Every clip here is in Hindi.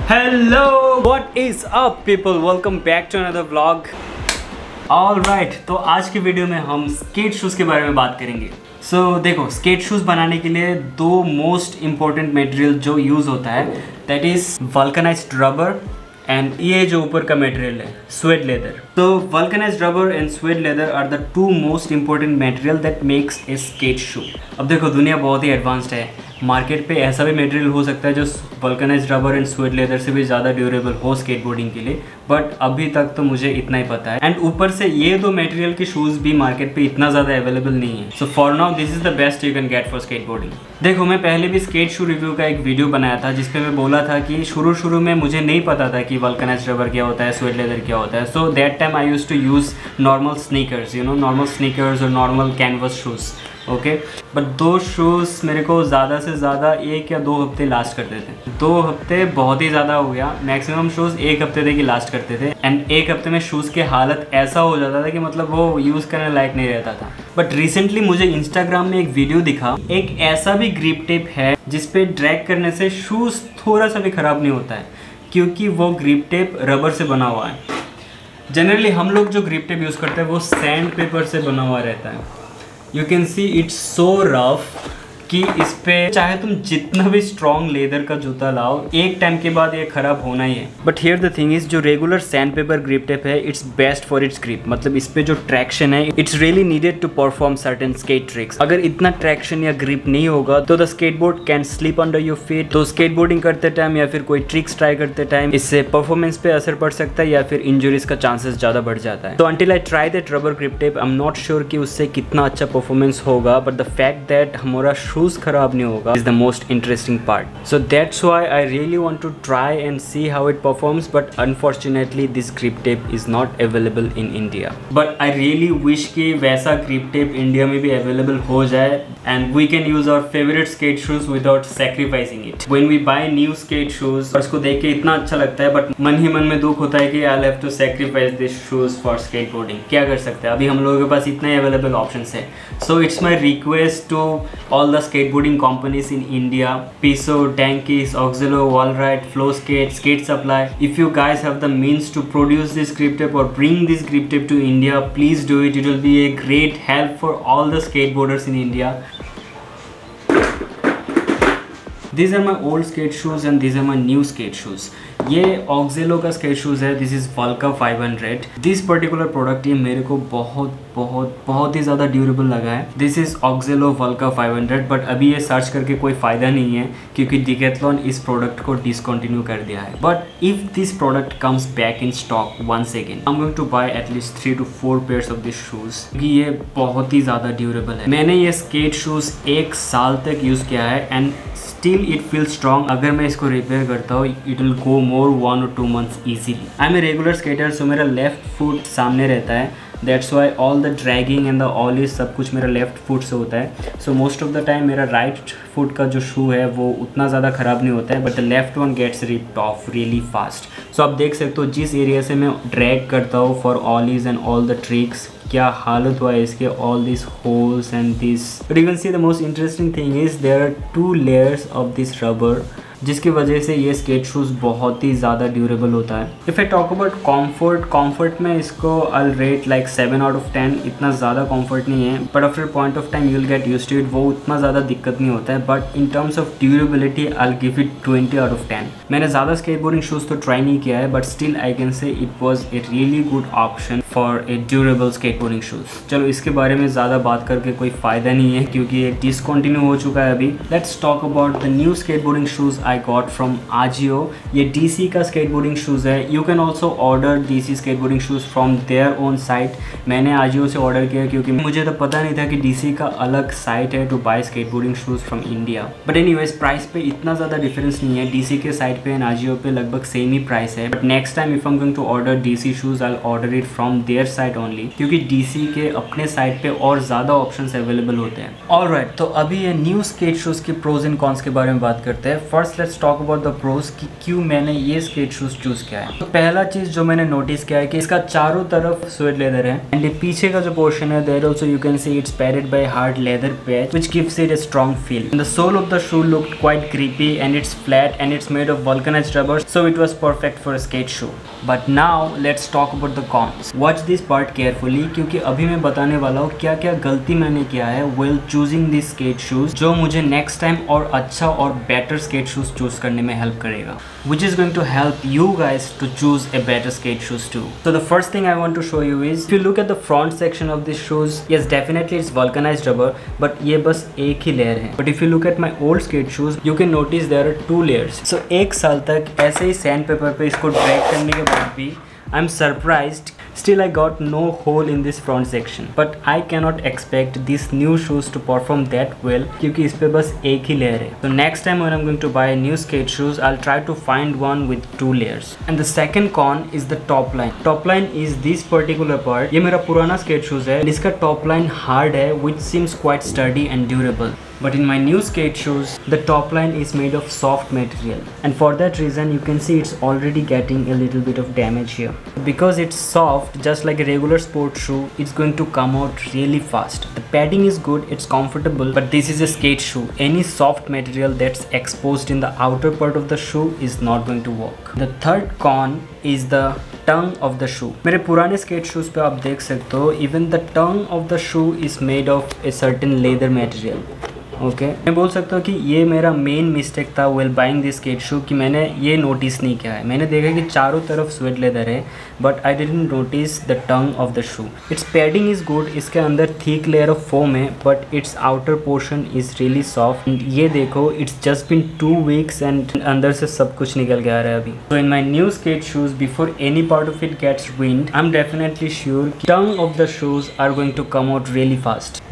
Hello, what is up people? Welcome back to another vlog. Alright, तो आज की वीडियो में हम स्केट शूज़ के बारे में बात करेंगे। देखो, स्केट शूज़ बनाने के लिए दो मोस्ट इम्पोर्टेंट मटेरियल जो यूज़ होता है that is vulcanised rubber and ये जो ऊपर का मटेरियल है स्वेड लेदर। तो vulcanised rubber and suede leather are the two most important material that makes a skate shoe. अब देखो, दुनिया बहुत ही एडवांस्ड है, मार्केट पे ऐसा भी मटेरियल हो सकता है जो vulcanised rubber and suede leather से भी ज़्यादा ड्यूरेबल हो स्केटबोर्डिंग के लिए, बट अभी तक तो मुझे इतना ही पता है। एंड ऊपर से ये दो मटेरियल के शूज़ भी मार्केट पे इतना ज़्यादा अवेलेबल नहीं है। So for now this is the best you can get for skateboarding. देखो, मैं पहले भी स्केट शू रिव्यू का एक वीडियो बनाया था जिसपे मैं बोला था कि शुरू में मुझे नहीं पता था कि वल्कनाइज्ड रबर क्या होता है, स्वेड लेदर क्या होता है। So that time I used to use normal sneakers, normal sneakers और normal canvas shoes. Okay, but though shoes मेरे को ज़्यादा से ज़्यादा 1 या 2 हफ्ते लास्ट करते थे। 2 हफ्ते बहुत ही ज़्यादा हो गया। मैक्सिमम शूज़ 1 हफ्ते तक ही लास्ट करते थे एंड 1 हफ्ते में शूज़ की हालत ऐसा हो जाता था कि मतलब वो यूज़ करने लायक नहीं रहता था। बट रिसेंटली मुझे इंस्टाग्राम में एक वीडियो दिखा, एक ऐसा भी ग्रिप टेप है जिसपे ड्रैग करने से शूज़ थोड़ा सा भी ख़राब नहीं होता है क्योंकि वो ग्रिप टेप रबर से बना हुआ है। जनरली हम लोग जो ग्रिप टेप यूज़ करते हैं वो सैंड पेपर से बना हुआ रहता है। You can see it's so rough कि इस पे चाहे तुम जितना भी स्ट्रॉन्ग लेदर का जूता लाओ, एक टाइम के बाद ये खराब होना ही है। But here the thing is, जो regular sandpaper grip tape है it's best for its grip. मतलब इस पे जो ट्रैक्शन है it's really needed to perform certain skate tricks. अगर इतना ट्रैक्शन या ग्रिप नहीं होगा तो the skateboard can slip under your feet. तो स्केटबोर्डिंग करते टाइम या फिर कोई ट्रिक्स ट्राई करते टाइम इससे परफॉर्मेंस पे असर पड़ सकता है या फिर इंजरीज का चांसेस ज़्यादा बढ़ जाता है। तो until I try that rubber grip tape I am not sure कि उससे कितना अच्छा परफॉर्मेंस होगा, बट द फैक्ट दैट हमारा शूज़ खराब नहीं होगा is the most interesting part. So that's why I really want to try and see how it performs, but unfortunately this grip tape is not available in India. But I really wish कि वैसा grip tape इंडिया में भी available हो जाए and we can use our favorite skate shoes without sacrificing it. When we buy new skate shoes, उसको देख के इतना अच्छा लगता है but मन ही मन में दुख होता है कि I'll have to sacrifice these shoes for skateboarding. क्या कर सकते हैं, अभी हम लोगों के पास इतने available options है। So it's my request to all the skateboarding companies in India, Piso, Tankies, Oxelo, Wallride, Flowskate, Skate Supply. If you guys have the means to produce this grip tape or bring this grip tape to India, please do it. It will be a great help for all the skateboarders in India. These are my old skate shoes and these are my new skate shoes. ये Oxelo का skate shoes है, this is Valka 500. This particular product ये मेरे को बहुत ही ज़्यादा ड्यूरेबल लगा है। This is Oxelo Valka 500, but अभी ये सर्च करके कोई फ़ायदा नहीं है क्योंकि Decathlon इस प्रोडक्ट को डिसकंटिन्यू कर दिया है। But if this product comes back in stock once again, I'm going to buy at least 3 to 4 pairs of these shoes क्योंकि ये बहुत ही ज़्यादा ड्यूरेबल है। मैंने ये स्केट शूज़ 1 साल तक यूज़ किया है and still it feel strong. अगर मैं इसको रिपेयर करता हूँ it will go more 1 or 2 months easily. I am a regular skater, so मेरा लेफ्ट फुट सामने रहता है, that's why all the dragging and the ollies सब कुछ मेरा लेफ्ट फुट से होता है। So most of the time मेरा राइट फुट का जो शू है वो उतना ज़्यादा ख़राब नहीं होता है, but the left one gets ripped off really fast. So आप देख सकते हो जिस एरिया से मैं ड्रैग करता हूँ for ollies and all the tricks, क्या हालत हुआ है इसके, all this holes and this. But you can see the most interesting thing is there are 2 layers of this rubber जिसकी वजह से ये स्केट शूज़ बहुत ही ज़्यादा ड्यूरेबल होता है। If I talk about comfort में इसको I rate like 7 out of 10। इतना ज़्यादा कॉम्फर्ट नहीं है but after point of time you will get used to it, वो उतना ज़्यादा दिक्कत नहीं होता है। But in terms of durability I will give it 20 out of 10। मैंने ज़्यादा स्केटबोर्डिंग शूज़ तो ट्राई नहीं किया है but still I can say it was a really good option for a durable skateboarding shoes. चलो इसके बारे में ज़्यादा बात करके कोई फ़ायदा नहीं है क्योंकि ये डिसकंटिन्यू हो चुका है अभी। Let's talk about the new skateboarding shoes I got from Ajio। ये DC का स्केटबोर्डिंग शूज़ है। You can also order DC skateboarding shoes from their own site. मैंने Ajio से ऑर्डर किया क्योंकि मुझे तो पता नहीं था कि DC का अलग साइट है to buy skateboarding shoes from India. But anyways price पे इतना ज़्यादा डिफरेंस नहीं है, DC के साइट पे एंड Ajio पे लगभग सेम ही प्राइस है। But next time if I am going to order DC shoes I will order it from their side only, क्योंकि DC के अपने साइड पे और ज़्यादा ऑप्शंस अवेलेबल होते हैं। ऑलराइट, तो अभी ये न्यू स्केट शूज़ के प्रोज एंड कॉन्स के बारे में बात करते हैं। First let's talk about the pros कि क्यों मैंने ये स्केट शूज़ चूज़ किया है। तो पहला चीज़ जो मैंने नोटिस किया है कि इसका चारों तरफ स्वेड लेदर है एंड पीछे का जो पोर्शन है there also you can see it's padded by hard leather patch which gives it a strong feel. The sole of the shoe looked quite creepy and it's flat and it's made of vulcanized rubber, so it was perfect for a skate shoe. But now let's talk about the cons. Watch this part carefully क्योंकि अभी मैं बताने वाला हूँ क्या क्या गलती मैंने किया है while choosing these skate shoes, जो मुझे next time और अच्छा और better skate shoes choose करने में help करेगा, which is going to help you guys to choose a better skate shoes too. So the first thing I want to show you is if you look at the front section of these shoes, yes definitely it's vulcanized rubber, but ये बस एक ही layer है. But if you look at my old skate shoes, you can notice there are 2 layers. So एक साल तक ऐसे ही सैंड पेपर पे इसको ड्रैग करने के बाद भी I'm surprised still I got no hole in this front section, but I cannot expect these new shoes to perform that well क्योंकि इस पे बस एक ही layer है. So next time when I'm going to buy new skate shoes, I'll try to find one with 2 layers. And the second con is the top line. Top line is this particular part. ये मेरा पुराना skate shoes है, इसका top line hard है which seems quite sturdy and durable. But in my new skate shoes, the top line is made of soft material, and for that reason you can see it's already getting a little bit of damage here. Because it's soft, just like a regular sports shoe, it's going to come out really fast. The padding is good, it's comfortable, but this is a skate shoe. Any soft material that's exposed in the outer part of the shoe is not going to work. The third con is the tongue of the shoe. मेरे पुराने skate shoes पे आप देख सकते हो, even the tongue of the shoe is made of a certain leather material. Okay मैं बोल सकता हूँ कि ये मेरा मेन मिस्टेक था वेल बाइंग दिस स्केट शू कि मैंने ये नोटिस नहीं किया है। मैंने देखा कि चारों तरफ स्वेट लेदर है but I didn't notice the tongue of the shoe. It's padding is good, इसके अंदर थिक लेयर ऑफ फोम है but it's outer portion is really soft. ये देखो it's just been 2 weeks and अंदर से सब कुछ निकल के आ रहा है अभी। So in my new skate shoes before any part of it gets wind I am definitely sure tongue of the shoes are going to come out really fast.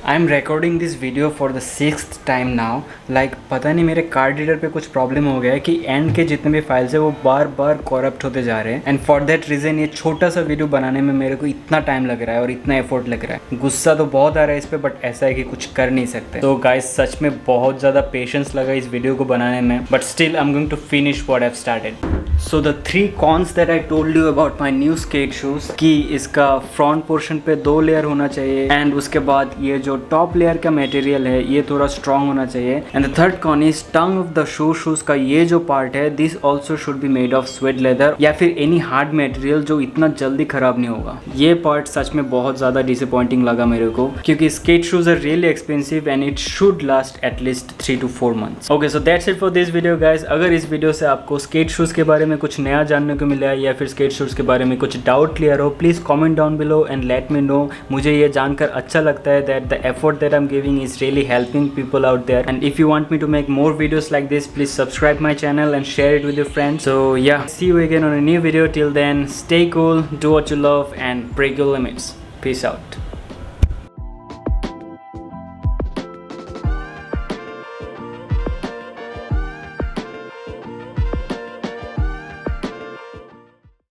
I am recording this video for the 6th time now. Like पता नहीं मेरे कार्ड रीडर पे कुछ प्रॉब्लम हो गया है कि एंड के जितने भी फाइल्स है वो बार बार करप्ट होते जा रहे हैं एंड फॉर दैट रीज़न ये छोटा सा वीडियो बनाने में मेरे को इतना टाइम लग रहा है और इतना एफर्ट लग रहा है। गुस्सा तो बहुत आ रहा है इस पर बट ऐसा है कि कुछ कर नहीं सकते। तो गाइस सच में बहुत ज़्यादा पेशेंस लगा इस वीडियो को बनाने में but still I am going to finish what I have started. So the 3 cons that I told you about my new skate shoes कि इसका फ्रंट पोर्शन पे 2 लेयर होना चाहिए एंड उसके बाद ये जो टॉप लेयर का मटेरियल है ये थोड़ा स्ट्रॉन्ग होना चाहिए and the third con is tongue of the shoes का ये जो पार्ट है this also should be made of suede leather या फिर एनी हार्ड मटेरियल जो इतना जल्दी खराब नहीं होगा। ये पार्ट सच में बहुत ज़्यादा डिसअपॉइंटिंग लगा मेरे को क्योंकि skate shoes are really expensive and it should last at least 3 to 4 months। Okay so that's it for this video guys. अगर इस वीडियो से आपको स्केट शूज के बारे में कुछ नया जानने को मिला है या फिर स्केट शूज के बारे में कुछ डाउट क्लियर हो please comment down below and let me know. मुझे ये जानकर अच्छा लगता है that the effort that I am giving is really helping people out there and if you want me to make more videos like this please subscribe my channel and share it with your friends. So yeah see you again on a new video. Till then stay cool, do what you love and break your limits. Peace out.